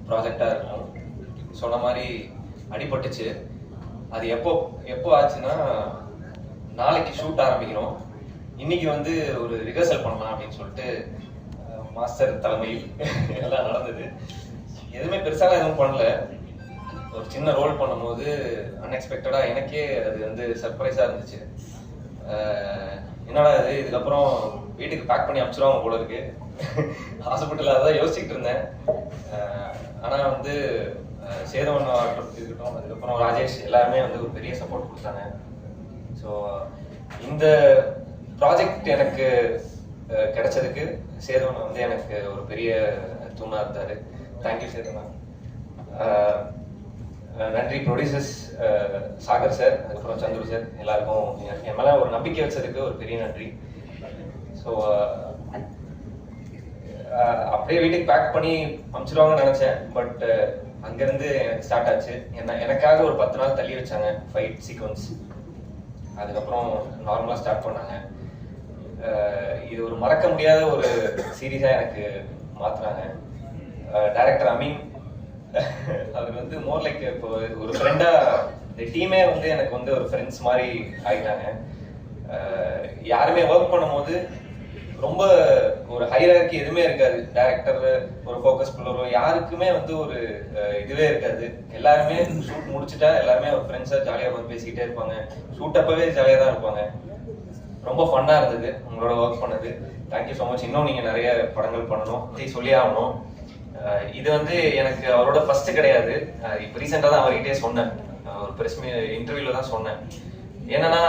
ப்ராஜெக்டாக இருக்கும். சொன்ன மாதிரி அடிபட்டுச்சு. அது எப்போ ஆச்சுன்னா, நாளைக்கு ஷூட் ஆரம்பிக்கிறோம். இன்னைக்கு வந்து ஒரு ரிஹர்சல் பண்ணலாம் அப்படின்னு சொல்லிட்டு மாஸ்டர் தலைமையில் எல்லாம் நடந்தது. எதுவுமே பெருசாக எதுவும் பண்ணல. ஒரு சின்ன ரோல் பண்ணும்போது அன்எக்ஸ்பெக்டடாக எனக்கே அது வந்து சர்ப்ரைஸாக இருந்துச்சு. என்னடா இது, இதுக்கப்புறம் வீட்டுக்கு பேக் பண்ணி அனுப்பிச்சிடுவாங்க போல இருக்கு. ஹாஸ்பிட்டலில் அதான் யோசிச்சுட்டு இருந்தேன். ஆனால் வந்து சேதவன் இருக்கட்டும், அதுக்கப்புறம் ராஜேஷ் எல்லாருமே வந்து ஒரு பெரிய சப்போர்ட் கொடுத்தாங்க. ஸோ இந்த ப்ராஜெக்ட் எனக்கு கிடைச்சதுக்கு சேதவன் வந்து எனக்கு ஒரு பெரிய தூணா இருந்தார். தேங்க்யூ சேதவன். நன்றி ப்ரொடியூசர்ஸ் சாகர் சார், அதுக்கப்புறம் சந்துரு சார், எல்லாருக்கும் என் மேலே ஒரு நம்பிக்கை வச்சதுக்கு ஒரு பெரிய நன்றி. ஸோ அப்படியே வீட்டுக்கு பேக் பண்ணி அனுப்பிச்சிடுவாங்கன்னு நினச்சேன். பட் அங்கேருந்து எனக்கு ஸ்டார்ட் ஆச்சு. எனக்காக ஒரு 10 நாள் தள்ளி வச்சாங்க ஃபைட் சீக்வன்ஸ். அதுக்கப்புறம் நார்மலாக ஸ்டார்ட் பண்ணாங்க. இது ஒரு மறக்க முடியாத ஒரு சீரீஸாக எனக்கு மாற்றுறாங்க. டைரக்டர் அமீன் அவர் வந்து மோர் லைக் இப்போ ஒரு ஃப்ரெண்டாக, இந்த டீமே வந்து எனக்கு வந்து ஒரு ஃப்ரெண்ட்ஸ் மாதிரி ஆகிட்டாங்க. யாருமே ஒர்க் பண்ணும்போது ரொம்ப ஒரு ஹைரார்கி எதுவுமே இருக்காது. டைரக்டர் ஒரு ஃபோக்கஸ் பண்ணுறோ யாருக்குமே வந்து ஒரு இதுவே இருக்காது. எல்லாருமே ஷூட் முடிச்சுட்டா எல்லாருமே ஒரு ஃப்ரெண்ட்ஸாக ஜாலியாக வந்து பேசிக்கிட்டே இருப்பாங்க. ஷூட் அப்பவே ஜாலியாக தான் இருப்பாங்க. ரொம்ப ஃபன்னாக இருந்தது உங்களோட ஒர்க் பண்ணது. Thank you so much. இன்னும் நீங்கள் நிறைய படங்கள் பண்ணணும், சொல்லி ஆகணும். இது வந்து எனக்கு அவரோட ஃபர்ஸ்ட் கிடையாது. இப்போ ரீசெண்டாக தான் அவர்கிட்டே சொன்னேன், ஒரு ப்ரெஸ் இன்டர்வியூவில் தான் சொன்னேன். என்னன்னா